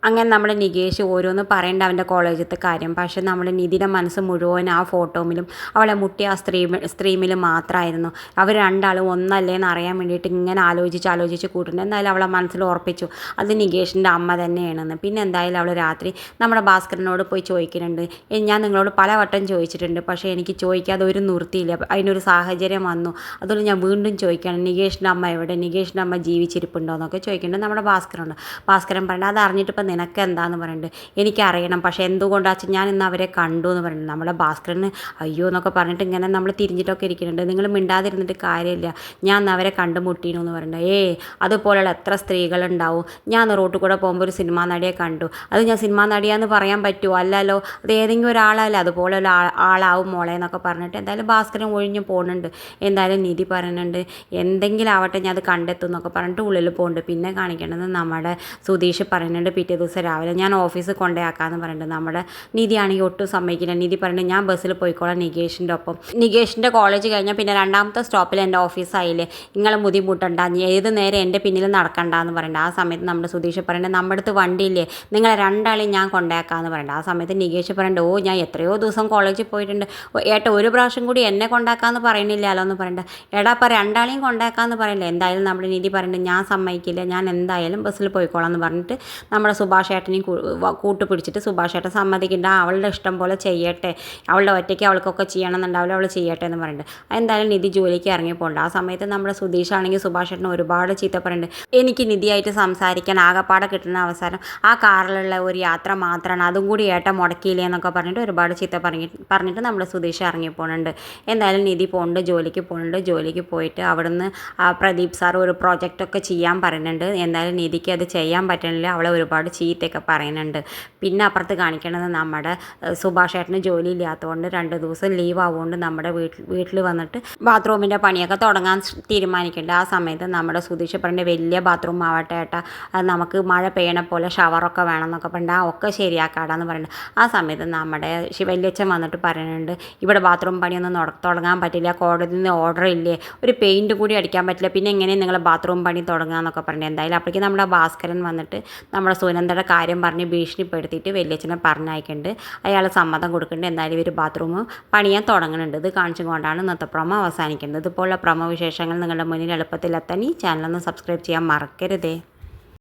അങ്ങനെ നമ്മുടെ നികേഷ് ഓരോന്ന് പറയേണ്ട അവൻ്റെ കോളേജിലത്തെ കാര്യം. പക്ഷേ നമ്മുടെ നിധിയുടെ മനസ്സ് മുഴുവൻ ആ ഫോട്ടോമിലും അവളെ മുട്ടിയ ആ സ്ത്രീമിലും മാത്രമായിരുന്നു. അവർ രണ്ടാളും ഒന്നല്ലേന്ന് അറിയാൻ വേണ്ടിയിട്ട് ഇങ്ങനെ ആലോചിച്ച് കൂട്ടുന്നുണ്ട്. എന്തായാലും അവളെ മനസ്സിൽ ഉറപ്പിച്ചു അത് നികേഷിൻ്റെ അമ്മ തന്നെയാണെന്ന്. പിന്നെ എന്തായാലും അവൾ രാത്രി നമ്മുടെ ഭാസ്കരനോട് പോയി ചോദിക്കുന്നുണ്ട്, ഞാൻ നിങ്ങളോട് പലവട്ടം ചോദിച്ചിട്ടുണ്ട്, പക്ഷേ എനിക്ക് ചോദിക്കാതെ ഒരു നിർത്തിയില്ല, അതിനൊരു സാഹചര്യം വന്നു, അതുകൊണ്ട് ഞാൻ വീണ്ടും ചോദിക്കുകയാണ്, നികേഷിൻ്റെ അമ്മ എവിടെ, നികേഷിൻ്റെ അമ്മ ജീവിച്ചിരിപ്പുണ്ടോ എന്നൊക്കെ ചോദിക്കുന്നുണ്ട് നമ്മുടെ ഭാസ്കരനോട്. ഭാസ്കരൻ പറഞ്ഞാൽ അത് അറിഞ്ഞിട്ട് ഇപ്പം നിനക്ക് എന്താന്ന് പറയുന്നുണ്ട്. എനിക്കറിയണം, പക്ഷേ എന്തുകൊണ്ടാച്ചാൽ ഞാൻ ഇന്ന് അവരെ കണ്ടു എന്ന് പറയുന്നുണ്ട്. നമ്മുടെ ഭാസ്കരന് അയ്യോ എന്നൊക്കെ പറഞ്ഞിട്ട് ഇങ്ങനെ നമ്മൾ തിരിഞ്ഞിട്ടൊക്കെ ഇരിക്കുന്നുണ്ട്. നിങ്ങൾ മിണ്ടാതിരുന്നിട്ട് കാര്യമില്ല, ഞാൻ അവരെ കണ്ടുമുട്ടീനു എന്ന് പറയുന്നുണ്ട്. അതുപോലെയുള്ള എത്ര സ്ത്രീകളുണ്ടാവും, ഞാൻ റോട്ടിൽ കൂടെ പോകുമ്പോൾ ഒരു സിനിമാ നടിയെ കണ്ടു, അത് ഞാൻ സിനിമാ നടിയാന്ന് പറയാൻ പറ്റുമോ, അല്ലല്ലോ, അത് ഏതെങ്കിലും ഒരാളല്ല, അതുപോലെയുള്ള ആളാവും മോളെ എന്നൊക്കെ പറഞ്ഞിട്ട് എന്തായാലും ഭാസ്കരൻ ഒഴിഞ്ഞ് പോകുന്നുണ്ട്. എന്തായാലും നിധി പറയുന്നുണ്ട് എന്തെങ്കിലും ആവട്ടെ ഞാൻ അത് കണ്ടെത്തും എന്നൊക്കെ പറഞ്ഞിട്ട് ഉള്ളിൽ പോകുന്നുണ്ട്. പിന്നെ കാണിക്കേണ്ടത് നമ്മുടെ സുധീഷ് പറയുന്നുണ്ട് പിറ്റേ ദിവസം രാവിലെ ഞാൻ ഓഫീസിൽ കൊണ്ടുപോയാക്കാമെന്ന് പറയുന്നുണ്ട്. നമ്മുടെ നിധിയാണെങ്കിൽ ഒട്ടും സമ്മതിക്കില്ല. നിധി പറയുന്നുണ്ട് ഞാൻ ബസ്സിൽ പോയിക്കോളാം നികേഷിൻ്റെ ഒപ്പം, നികേഷിൻ്റെ കോളേജ് കഴിഞ്ഞാൽ പിന്നെ രണ്ടാമത്തെ സ്റ്റോപ്പിൽ എൻ്റെ ഓഫീസായില്ലേ, നിങ്ങൾ ബുദ്ധിമുട്ടണ്ട, ഏത് നേരം എൻ്റെ പിന്നിൽ നടക്കണ്ടെന്ന് പറയുന്നുണ്ട്. ആ സമയത്ത് നമ്മുടെ സുധീഷ് പറയുന്നുണ്ട് നമ്മുടെ അടുത്ത് വണ്ടിയില്ലേ, നിങ്ങളെ രണ്ടാളെയും ഞാൻ കൊണ്ടാക്കാമെന്ന് പറയുന്നുണ്ട്. ആ സമയത്ത് നികേഷ് പറയുന്നുണ്ട് ഞാൻ എത്രയോ ദിവസം കോളേജിൽ പോയിട്ടുണ്ട്, ഏട്ടാ ഒരു പ്രാവശ്യം കൂടി എന്നെ കൊണ്ടാക്കാമെന്ന് പറയുന്നില്ലല്ലോ എന്ന് പറയുന്നുണ്ട്. എടാ അപ്പം രണ്ടാളെയും കൊണ്ടാക്കാമെന്ന് പറയില്ല. എന്തായാലും നമ്മുടെ നിധി പറയുന്നുണ്ട് ഞാൻ സമ്മതിക്കില്ല, ഞാൻ എന്തായാലും ബസ്സിൽ പോയിക്കോളാം എന്ന് പറഞ്ഞിട്ട് നമ്മുടെ സുഭാഷ് ഏട്ടനെയും കൂട്ടുപിടിച്ചിട്ട് സുഭാഷ് ഏട്ടൻ സമ്മതിക്കേണ്ട, അവളുടെ ഇഷ്ടം പോലെ ചെയ്യട്ടെ, അവളുടെ ഒറ്റയ്ക്ക് അവൾക്കൊക്കെ ചെയ്യണമെന്നുണ്ടാവില്ല, അവൾ ചെയ്യട്ടെ എന്ന് പറയുന്നുണ്ട്. എന്തായാലും നിധി ജോലിക്ക് ഇറങ്ങിപ്പോണ്ട്. ആ സമയത്ത് നമ്മുടെ സുധീഷാണെങ്കിൽ സുഭാഷ് ഏട്ടന് ഒരുപാട് ചീത്ത പറയുന്നുണ്ട്. എനിക്ക് നിധിയായിട്ട് സംസാരിക്കാൻ ആകപ്പാടെ കിട്ടുന്ന അവസരം ആ കാറിലുള്ള ഒരു യാത്ര മാത്രമാണ്, അതും കൂടി ഏട്ടൻ മുടക്കിയില്ലേ എന്നൊക്കെ പറഞ്ഞിട്ട് ഒരുപാട് ചീത്ത പറഞ്ഞിട്ട് നമ്മുടെ സുധീഷ് ഇറങ്ങിപ്പോണുണ്ട്. എന്തായാലും നിധി പോകുന്നുണ്ട്, ജോലിക്ക് പോകുന്നുണ്ട്. ജോലിക്ക് പോയിട്ട് അവിടുന്ന് പ്രദീപ് സാർ ഒരു പ്രൊജക്റ്റൊക്കെ ചെയ്യാൻ പറയുന്നുണ്ട്. എന്തായാലും നിധിക്ക് അത് ചെയ്യാൻ പറ്റണില്ല, അവളെ ഒരുപാട് ചീത്തയൊക്കെ പറയുന്നുണ്ട്. പിന്നെ അപ്പുറത്ത് കാണിക്കണത് നമ്മുടെ സുഭാഷ് ഏട്ടന് ജോലി ഇല്ലാത്തതുകൊണ്ട് 2 ദിവസം ലീവ് ആവുകൊണ്ട് നമ്മുടെ വീട്ടിൽ വന്നിട്ട് ബാത്റൂമിൻ്റെ പണിയൊക്കെ തുടങ്ങാൻ തീരുമാനിക്കുന്നുണ്ട്. ആ സമയത്ത് നമ്മുടെ സുധീഷ് പറഞ്ഞ വലിയ ബാത്റൂം ആവട്ടെ ഏട്ടാ, അത് നമുക്ക് മഴ പെയ്യണ പോലെ ഷവറൊക്കെ വേണം എന്നൊക്കെ പറഞ്ഞിട്ട് ഒക്കെ ശരിയാക്കാടാന്ന് പറയുന്നുണ്ട്. ആ സമയത്ത് നമ്മുടെ വല്യച്ഛൻ വന്നിട്ട് പറയുന്നുണ്ട് ഇവിടെ ബാത്റൂം പണിയൊന്നും തുടങ്ങാൻ പറ്റില്ല, കോടതിയിൽ നിന്ന് ഓർഡർ ഇല്ലേ, ഒരു പെയിൻറ്റ് കൂടി അടിക്കാൻ പറ്റില്ല, പിന്നെ എങ്ങനെ നിങ്ങൾ ബാത്റൂം പണി തുടങ്ങാമെന്നൊക്കെ പറഞ്ഞു. എന്തായാലും അപ്പോഴേക്കും നമ്മുടെ ഭാസ്കരൻ വന്നിട്ട് നമ്മുടെ സുനന്ദയുടെ കാര്യം പറഞ്ഞ് ഭീഷണിപ്പെടുത്തിയിട്ട് വല്യച്ഛനെ പറഞ്ഞയക്കുന്നുണ്ട്. അയാൾ സമ്മതം കൊടുക്കുന്നുണ്ട്. എന്തായാലും ഇവർ ബാത്റൂം പണിയാൻ തുടങ്ങുന്നുണ്ട്. ഇത് കാണിച്ചുകൊണ്ടാണ് ഇന്നത്തെ പ്രൊമോ അവസാനിക്കുന്നത്. ഇതുപോലുള്ള പ്രൊമോ വിശേഷങ്ങൾ നിങ്ങളുടെ മുന്നിൽ എളുപ്പത്തിലെത്താൻ ഈ ചാനലൊന്ന് സബ്സ്ക്രൈബ് ചെയ്യാൻ മറക്കരുതേ.